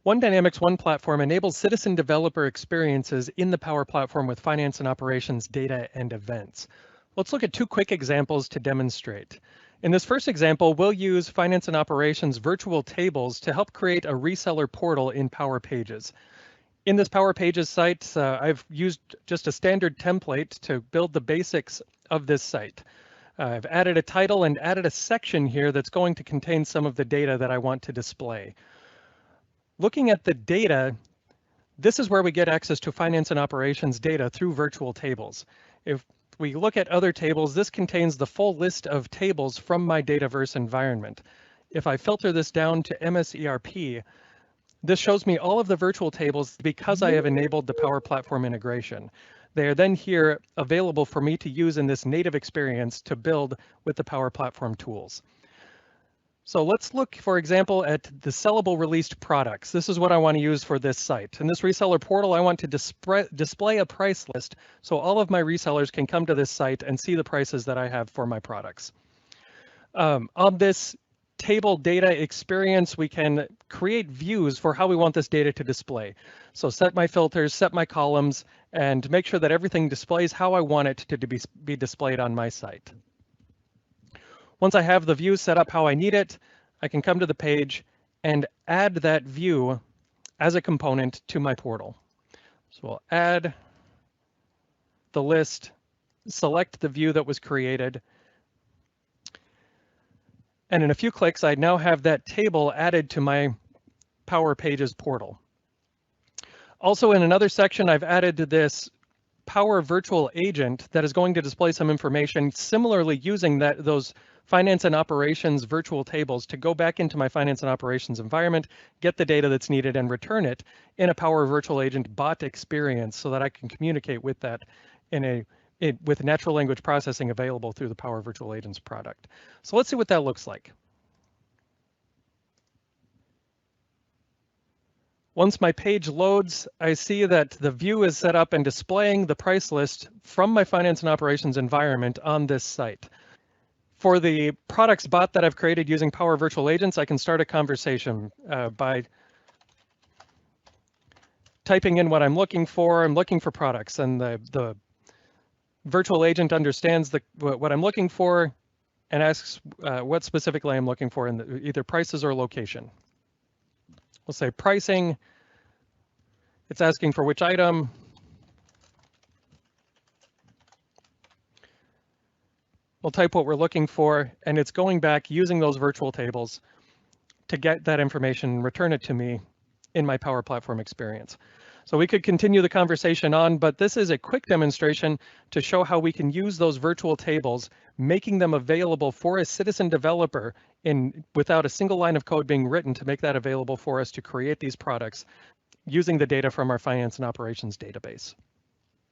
One Dynamics One platform enables citizen developer experiences in the Power Platform with finance and operations data and events. Let's look at two quick examples to demonstrate. In this first example, we'll use finance and operations virtual tables to help create a reseller portal in PowerPages. In this PowerPages site, I've used just a standard template to build the basics of this site. I've added a title and added a section here that's going to contain some of the data that I want to display. Looking at the data, this is where we get access to finance and operations data through virtual tables. If we look at other tables, this contains the full list of tables from my Dataverse environment. If I filter this down to MSERP, this shows me all of the virtual tables because I have enabled the Power Platform integration. They are then here available for me to use in this native experience to build with the Power Platform tools. So let's look, for example, at the sellable released products. This is what I want to use for this site. In this reseller portal, I want to display a price list so all of my resellers can come to this site and see the prices that I have for my products. On this table data experience, we can create views for how we want this data to display. So set my filters, set my columns, and make sure that everything displays how I want it to be displayed on my site. Once I have the view set up how I need it, I can come to the page and add that view as a component to my portal. So I'll add the list, select the view that was created, and in a few clicks, I now have that table added to my PowerPages portal. Also, in another section, I've added this Power Virtual Agent that is going to display some information, similarly using those finance and operations virtual tables to go back into my finance and operations environment, get the data that's needed, and return it in a Power Virtual Agent bot experience so that I can communicate with that with natural language processing available through the Power Virtual Agents product. So let's see what that looks like. Once my page loads, I see that the view is set up and displaying the price list from my finance and operations environment on this site. For the products bot that I've created using Power Virtual Agents, I can start a conversation by typing in what I'm looking for. I'm looking for products, and the virtual agent understands what I'm looking for and asks what specifically I'm looking for in either prices or location. We'll say pricing. It's asking for which item. We'll type what we're looking for, and it's going back using those virtual tables to get that information and return it to me in my Power Platform experience. So we could continue the conversation on, but this is a quick demonstration to show how we can use those virtual tables, making them available for a citizen developer without a single line of code being written to make that available for us to create these products using the data from our finance and operations database.